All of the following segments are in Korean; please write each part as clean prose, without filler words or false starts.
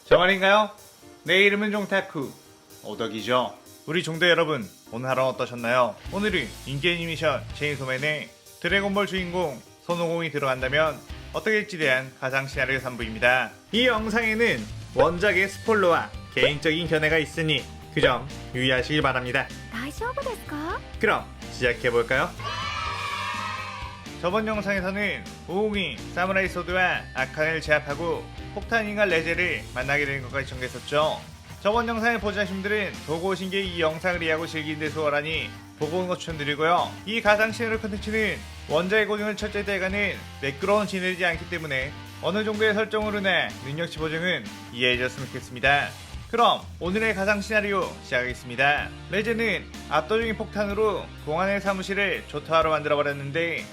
저 말인가요? 내 이름은 종타쿠 오덕이죠. 우리 종대 여러분, 오늘 하루 어떠셨나요? 오늘은 인기 애니메이션 체인소맨의 드래곤볼 주인공 손오공이 들어간다면 어떻게 될지에 대한 가상 시나리오 3부입니다. 이 영상에는 원작의 스포일러와 개인적인 견해가 있으니 그 점 유의하시길 바랍니다. 大丈夫ですか? 그럼 시작해볼까요? 저번 영상에서는 오공이 사무라이 소드와 아칸을 제압하고 폭탄인간 레제를 만나게 되는 것까지 전개했었죠. 저번 영상을 보신 분들은 보고 오신 게 이 영상을 이해하고 즐기는 데 수월하니 보고 오는 거 추천드리고요. 이 가상 시나리오 컨텐츠는 원작의 고증을 철저히 떼가는 매끄러운 진행이지 않기 때문에 어느 정도의 설정으로나 능력치 보증은 이해해 줬으면 좋겠습니다. 그럼 오늘의 가상 시나리오 시작하겠습니다. 레제는 압도적인 폭탄으로 공안의 사무실을 조타화로 만들어버렸는데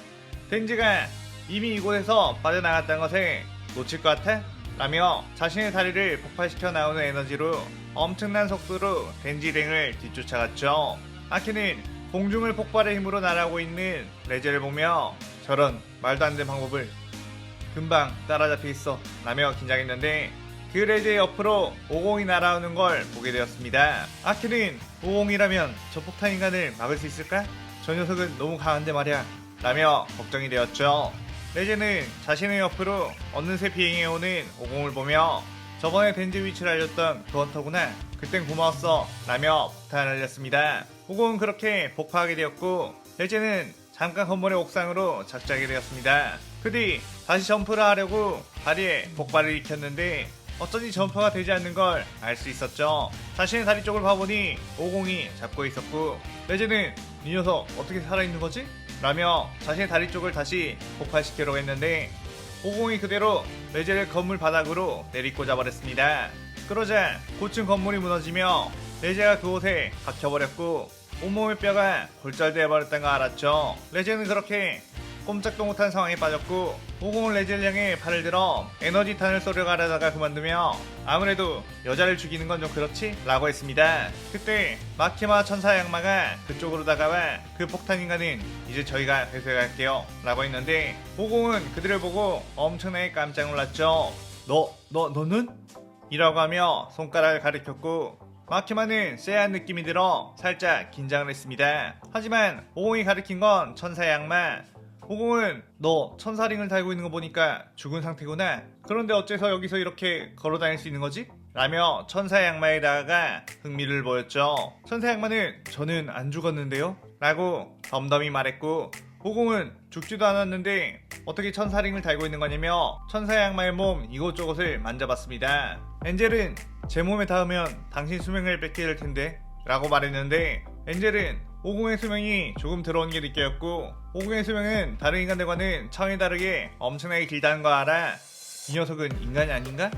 덴지가 이미 이곳에서 빠져나갔다는 것을 놓칠 것 같아? 라며 자신의 다리를 폭발시켜 나오는 에너지로 엄청난 속도로 덴지 일행을 뒤쫓아갔죠. 아키는 공중을 폭발의 힘으로 날아오고 있는 레제를 보며 저런 말도 안 되는 방법을 금방 따라잡히겠어 라며 긴장했는데 그 레제의 옆으로 오공이 날아오는 걸 보게 되었습니다. 아키는 오공이라면 저 폭탄 인간을 막을 수 있을까? 저 녀석은 너무 강한데 말이야 라며 걱정이 되었죠. 레제는 자신의 옆으로 어느새 비행해오는 오공을 보며 저번에 덴지 위치를 알렸던 그 헌터구나, 그땐 고마웠어 라며 폭탄을 알렸습니다. 오공은 그렇게 폭파하게 되었고 레제는 잠깐 건물의 옥상으로 착지하게 되었습니다. 그 뒤 다시 점프를 하려고 다리에 폭발을 일으켰는데 어쩐지 점프가 되지 않는 걸 알 수 있었죠. 자신의 다리 쪽을 봐보니 오공이 잡고 있었고 레제는 이 녀석 어떻게 살아있는 거지? 라며 자신의 다리 쪽을 다시 폭발시키려고 했는데 오공이 그대로 레제를 건물 바닥으로 내리꽂아 버렸습니다. 그러자 고층 건물이 무너지며 레제가 그곳에 박혀버렸고 온몸의 뼈가 골절되어 버렸다는 걸 알았죠. 레제는 그렇게 꼼짝도 못한 상황에 빠졌고 오공은 레제를 향해 팔을 들어 에너지탄을 쏘려고 하다가 그만두며 아무래도 여자를 죽이는 건 좀 그렇지? 라고 했습니다. 그때 마키마 천사의 악마가 그쪽으로 다가와 그 폭탄 인간은 이제 저희가 배수해갈게요 라고 했는데 오공은 그들을 보고 엄청나게 깜짝 놀랐죠. 너는? 이라고 하며 손가락을 가리켰고 마키마는 쎄한 느낌이 들어 살짝 긴장을 했습니다. 하지만 오공이 가리킨 건 천사의 악마. 오공은 너 천사링을 달고 있는 거 보니까 죽은 상태구나. 그런데 어째서 여기서 이렇게 걸어다닐 수 있는 거지? 라며 천사의 악마에 다가가 흥미를 보였죠. 천사의 악마는 저는 안 죽었는데요? 라고 덤덤히 말했고 오공은 죽지도 않았는데 어떻게 천사링을 달고 있는 거냐며 천사의 악마의 몸 이곳저곳을 만져봤습니다. 엔젤은 제 몸에 닿으면 당신 수명을 뺏게 될 텐데 라고 말했는데 엔젤은 오공의 수명이 조금 들어온 게 느껴졌고 오공의 수명은 다른 인간들과는 차원이 다르게 엄청나게 길다는 거 알아. 이 녀석은 인간이 아닌가?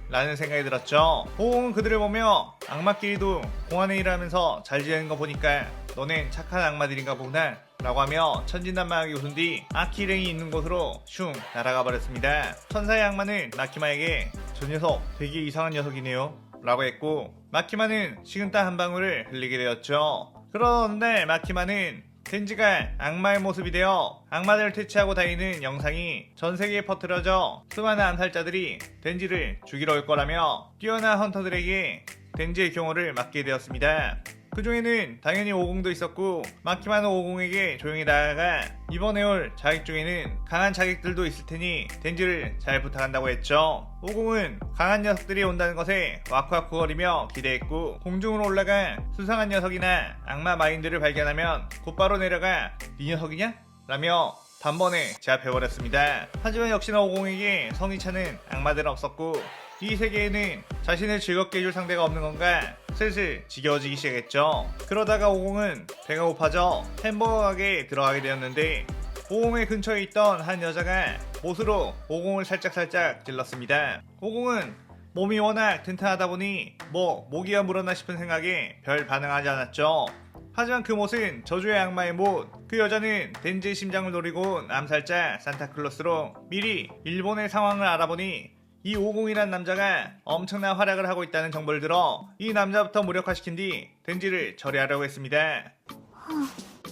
라는 생각이 들었죠. 오공은 그들을 보며 악마끼리도 공안에 일하면서 잘 지내는 거 보니까 너넨 착한 악마들인가 보구나 라고 하며 천진난만하게 웃은 뒤 아키 일행이 있는 곳으로 슝 날아가 버렸습니다. 천사의 악마는 마키마에게 저 녀석 되게 이상한 녀석이네요 라고 했고 마키마는 식은땀 한 방울을 흘리게 되었죠. 그런 어느 날 마키마는 덴지가 악마의 모습이 되어 악마들을 퇴치하고 다니는 영상이 전세계에 퍼뜨려져 수많은 암살자들이 덴지를 죽이러 올 거라며 뛰어난 헌터들에게 덴지의 경호를 맡게 되었습니다. 그 중에는 당연히 오공도 있었고 마키마는 오공에게 조용히 다가가 이번에 올 자객 중에는 강한 자객들도 있을 테니 덴지를 잘 부탁한다고 했죠. 오공은 강한 녀석들이 온다는 것에 와쿠와쿠거리며 기대했고 공중으로 올라가 수상한 녀석이나 악마 마인드를 발견하면 곧바로 내려가 네 녀석이냐? 라며 단번에 제압해버렸습니다. 하지만 역시나 오공에게 성이 차는 악마들은 없었고 이 세계에는 자신을 즐겁게 해줄 상대가 없는 건가 슬슬 지겨워지기 시작했죠. 그러다가 오공은 배가 고파져 햄버거 가게에 들어가게 되었는데 오공의 근처에 있던 한 여자가 못으로 오공을 살짝살짝 찔렀습니다. 오공은 몸이 워낙 튼튼하다 보니 모기가 물었나 싶은 생각에 별 반응하지 않았죠. 하지만 그 못은 저주의 악마의 못. 그 여자는 덴지의 심장을 노리고 온 암살자 산타클로스로 미리 일본의 상황을 알아보니 이 오공이란 남자가 엄청난 활약을 하고 있다는 정보를 들어 이 남자부터 무력화시킨 뒤 덴지를 처리하려고 했습니다.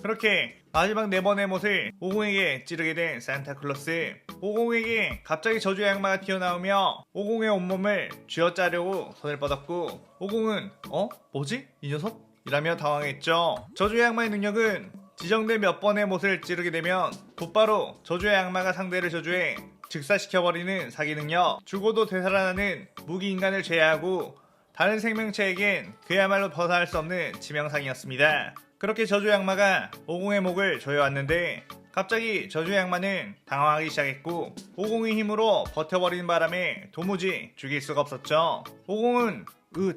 그렇게 마지막 4번의 못을 오공에게 찌르게 된 산타클로스. 오공에게 갑자기 저주의 악마가 튀어나오며 오공의 온몸을 쥐어짜려고 손을 뻗었고, 오공은 뭐지? 이 녀석? 이라며 당황했죠. 저주의 악마의 능력은 지정된 몇 번의 못을 찌르게 되면 곧바로 저주의 악마가 상대를 저주해 즉사시켜버리는 사기 능력, 죽어도 되살아나는 무기인간을 제외하고 다른 생명체에겐 그야말로 벗어날 수 없는 치명상이었습니다. 그렇게 저주의 악마가 오공의 목을 조여왔는데 갑자기 저주의 악마는 당황하기 시작했고, 오공의 힘으로 버텨버리는 바람에 도무지 죽일 수가 없었죠. 오공은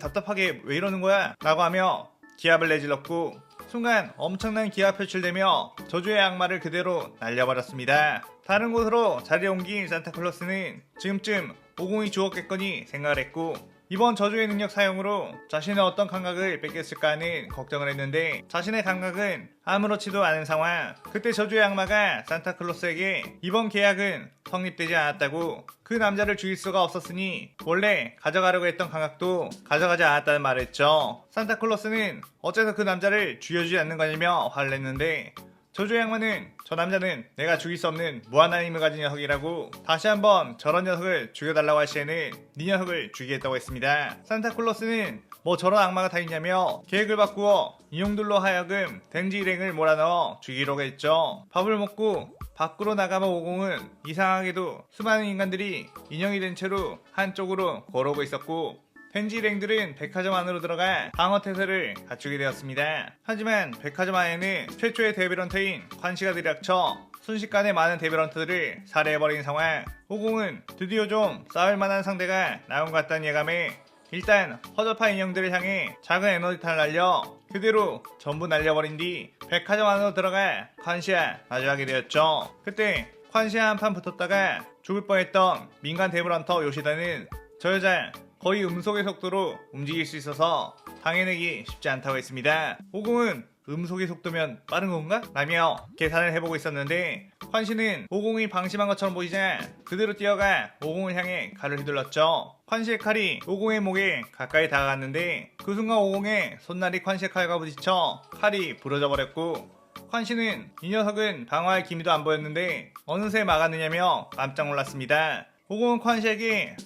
답답하게 왜 이러는 거야? 라고 하며 기합을 내질렀고, 순간 엄청난 기합이 표출되며 저주의 악마를 그대로 날려버렸습니다. 다른 곳으로 자리에 옮긴 산타클로스는 지금쯤 오공이 죽었겠거니 생각을 했고, 이번 저주의 능력 사용으로 자신의 어떤 감각을 뺏겼을까 하는 걱정을 했는데 자신의 감각은 아무렇지도 않은 상황. 그때 저주의 악마가 산타클로스에게 이번 계약은 성립되지 않았다고, 그 남자를 죽일 수가 없었으니 원래 가져가려고 했던 감각도 가져가지 않았다는 말을 했죠. 산타클로스는 어째서 그 남자를 죽여주지 않는 거냐며 화를 냈는데 저주의 악마는 저 남자는 내가 죽일 수 없는 무한한 힘을 가진 녀석이라고, 다시 한번 저런 녀석을 죽여달라고 할 시에는 네 녀석을 죽이겠다고 했습니다. 산타클로스는 뭐 저런 악마가 다 있냐며 계획을 바꾸어 인형들로 하여금 덴지 일행을 몰아넣어 죽이려고 했죠. 밥을 먹고 밖으로 나가면 오공은 이상하게도 수많은 인간들이 인형이 된 채로 한쪽으로 걸어오고 있었고, 덴지 일행들은 백화점 안으로 들어가 방어 태세를 갖추게 되었습니다. 하지만 백화점 안에는 최초의 데빌런터인 관시가 들이닥쳐 순식간에 많은 데빌런터들을 살해해버린 상황. 오공은 드디어 좀 싸울만한 상대가 나온 것 같다는 예감에 일단 허접한 인형들을 향해 작은 에너지탄을 날려 그대로 전부 날려버린 뒤 백화점 안으로 들어가 관시와 마주하게 되었죠. 그때 관시와 한판 붙었다가 죽을 뻔했던 민간 데빌런터 요시다는 저 여자 거의 음속의 속도로 움직일 수 있어서 당해내기 쉽지 않다고 했습니다. 오공은 음속의 속도면 빠른 건가? 라며 계산을 해보고 있었는데 관시는 오공이 방심한 것처럼 보이자 그대로 뛰어가 오공을 향해 칼을 휘둘렀죠. 관시의 칼이 오공의 목에 가까이 다가갔는데 그 순간 오공의 손날이 관시의 칼과 부딪혀 칼이 부러져 버렸고, 관시는 이 녀석은 방어할 기미도 안 보였는데 어느새 막았느냐며 깜짝 놀랐습니다. 오공은 관시에게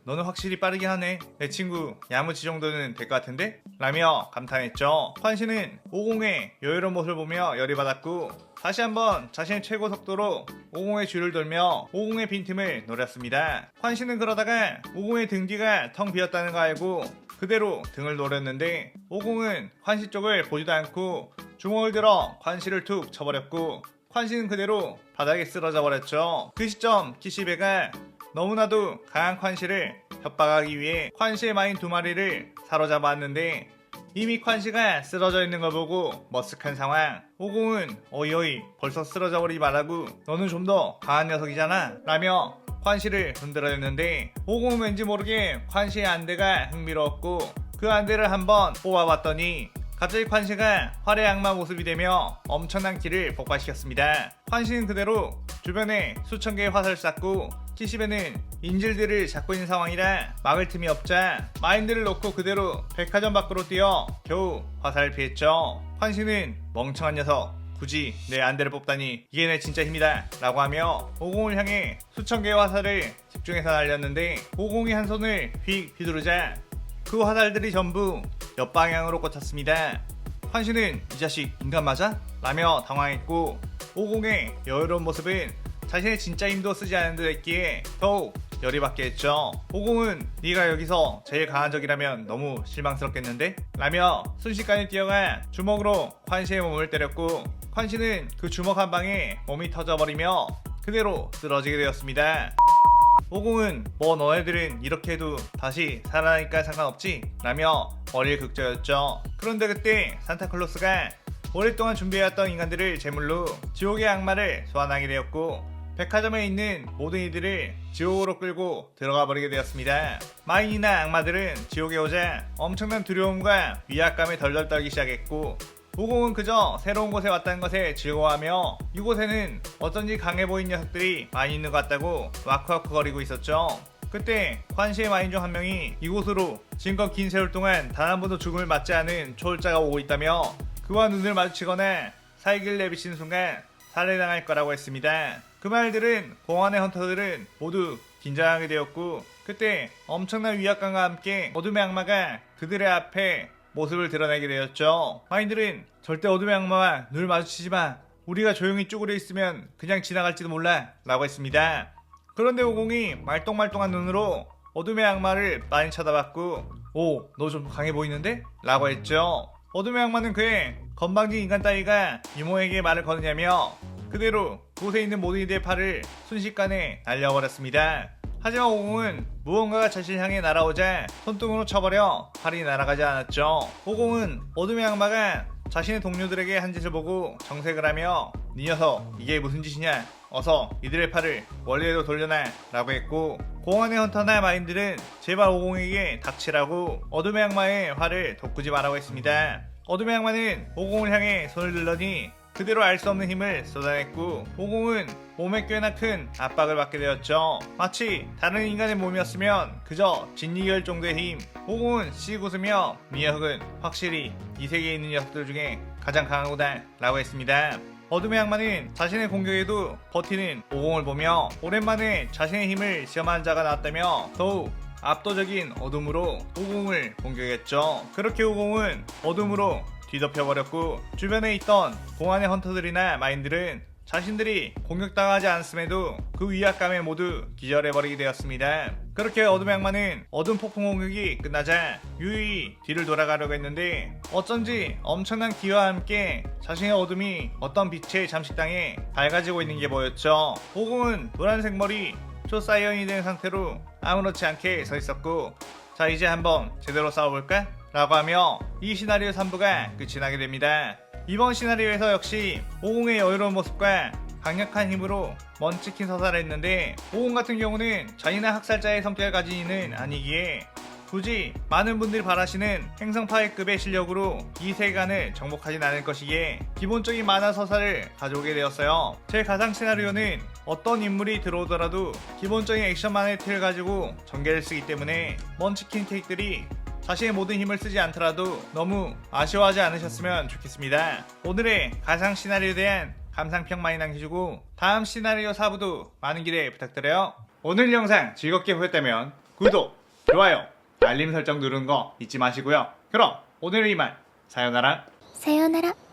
너는 확실히 빠르긴 하네. 내 친구 야무치 정도는 될 것 같은데? 라며 감탄했죠. 관시는 오공의 여유로운 모습을 보며 열이 받았고 다시 한번 자신의 최고 속도로 오공의 줄을 돌며 오공의 빈틈을 노렸습니다. 관시는 그러다가 오공의 등 뒤가 텅 비었다는 거 알고 그대로 등을 노렸는데 오공은 관시 쪽을 보지도 않고 주먹을 들어 관시를 툭 쳐버렸고, 관시는 그대로 바닥에 쓰러져 버렸죠. 그 시점 키시베가 너무나도 강한 관시를 협박하기 위해 관시의 마인 2마리를 사로잡았는데 이미 관시가 쓰러져 있는 걸 보고 머쓱한 상황. 오공은 어이 벌써 쓰러져 버리지 말라고, 너는 좀 더 강한 녀석이잖아 라며 관시를 흔들어냈는데 오공은 왠지 모르게 관시의 안대가 흥미로웠고 그 안대를 한번 뽑아봤더니 갑자기 관시가 활의 악마 모습이 되며 엄청난 키를 폭발시켰습니다. 관시는 그대로 주변에 수천 개의 화살을 쐈고 키시베는 인질들을 잡고 있는 상황이라 막을 틈이 없자 마인드를 놓고 그대로 백화점 밖으로 뛰어 겨우 화살을 피했죠. 관시는 멍청한 녀석, 굳이 내 안대를 뽑다니 이게 내 진짜 힘이다 라고 하며 오공을 향해 수천 개의 화살을 집중해서 날렸는데 오공이 한 손을 휙 휘두르자 그 화살들이 전부 옆방향으로 꽂혔습니다. 관시는 이 자식 인간 맞아? 라며 당황했고 오공의 여유로운 모습은 자신의 진짜 힘도 쓰지 않은 듯 했기에 더욱 열이 받게 했죠. 오공은 네가 여기서 제일 강한 적이라면 너무 실망스럽겠는데? 라며 순식간에 뛰어가 주먹으로 관시의 몸을 때렸고 관시는 그 주먹 한 방에 몸이 터져버리며 그대로 쓰러지게 되었습니다. 오공은 뭐 너네들은 이렇게 해도 다시 살아나니까 상관없지? 라며 머리를 극저였죠. 그런데 그때 산타클로스가 오랫동안 준비해왔던 인간들을 제물로 지옥의 악마를 소환하게 되었고 백화점에 있는 모든 이들을 지옥으로 끌고 들어가 버리게 되었습니다. 마인이나 악마들은 지옥에 오자 엄청난 두려움과 위압감에 덜덜 떨기 시작했고 오공은 그저 새로운 곳에 왔다는 것에 즐거워하며 이곳에는 어쩐지 강해 보이는 녀석들이 많이 있는 것 같다고 와크와크 거리고 있었죠. 그때 관시의 마인 중 한 명이 이곳으로 지금껏 긴 세월 동안 단 한 번도 죽음을 맞지 않은 초월자가 오고 있다며 그와 눈을 마주치거나 살기를 내비치는 순간 살해당할 거라고 했습니다. 그 말들은 공안의 헌터들은 모두 긴장하게 되었고, 그때 엄청난 위압감과 함께 어둠의 악마가 그들의 앞에 모습을 드러내게 되었죠. 마인들은 절대 어둠의 악마와 눈을 마주치지 마. 우리가 조용히 쪼그려 있으면 그냥 지나갈지도 몰라 라고 했습니다. 그런데 오공이 말똥말똥한 눈으로 어둠의 악마를 많이 쳐다봤고, 오, 너 좀 강해 보이는데? 라고 했죠. 어둠의 악마는 그의 건방진 인간 따위가 이모에게 말을 거느냐며 그대로 곳에 있는 모든 이들의 팔을 순식간에 날려버렸습니다. 하지만 오공은 무언가가 자신을 향해 날아오자 손등으로 쳐버려 팔이 날아가지 않았죠. 오공은 어둠의 악마가 자신의 동료들에게 한 짓을 보고 정색을 하며 네 녀석 이게 무슨 짓이냐, 어서 이들의 팔을 원래대로 돌려놔 라고 했고, 공안의 헌터나 마인들은 제발 오공에게 닥치라고 어둠의 악마의 화를 돋구지 말라고 했습니다. 어둠의 악마는 오공을 향해 손을 들더니 그대로 알 수 없는 힘을 쏟아냈고, 오공은 몸에 꽤나 큰 압박을 받게 되었죠. 마치 다른 인간의 몸이었으면 그저 진리결 정도의 힘. 오공은 씩 웃으며 이 녀석은 확실히 이 세계에 있는 녀석들 중에 가장 강하구나 라고 했습니다. 어둠의 악마는 자신의 공격에도 버티는 오공을 보며 오랜만에 자신의 힘을 시험한 자가 나왔다며 더욱 압도적인 어둠으로 오공을 공격했죠. 그렇게 오공은 어둠으로 뒤덮여버렸고, 주변에 있던 공안의 헌터들이나 마인들은 자신들이 공격당하지 않았음에도 그 위압감에 모두 기절해버리게 되었습니다. 그렇게 어둠의 악마는 어둠 폭풍 공격이 끝나자 유유히 뒤를 돌아가려고 했는데 어쩐지 엄청난 기와 함께 자신의 어둠이 어떤 빛의 잠식당에 밝아지고 있는 게 보였죠. 오공은 노란색 머리 초사이언이 된 상태로 아무렇지 않게 서 있었고, 자 이제 한번 제대로 싸워볼까? 라고 하며 이 시나리오 3부가 끝이 나게 됩니다. 이번 시나리오에서 역시 오공의 여유로운 모습과 강력한 힘으로 먼치킨 서사를 했는데, 오공 같은 경우는 잔인한 학살자의 성격을 가진 이는 아니기에 굳이 많은 분들이 바라시는 행성파이급의 실력으로 이 세간을 정복하진 않을 것이기에 기본적인 만화 서사를 가져오게 되었어요. 제 가상 시나리오는 어떤 인물이 들어오더라도 기본적인 액션만의 틀을 가지고 전개를 쓰기 때문에 먼치킨 캐릭들이 자신의 모든 힘을 쓰지 않더라도 너무 아쉬워하지 않으셨으면 좋겠습니다. 오늘의 가상 시나리오에 대한 감상평 많이 남겨주고 다음 시나리오 4부도 많은 기대 부탁드려요. 오늘 영상 즐겁게 보셨다면 구독, 좋아요, 알림 설정 누르는 거 잊지 마시고요. 그럼 오늘은 이만 사요나라.さようなら。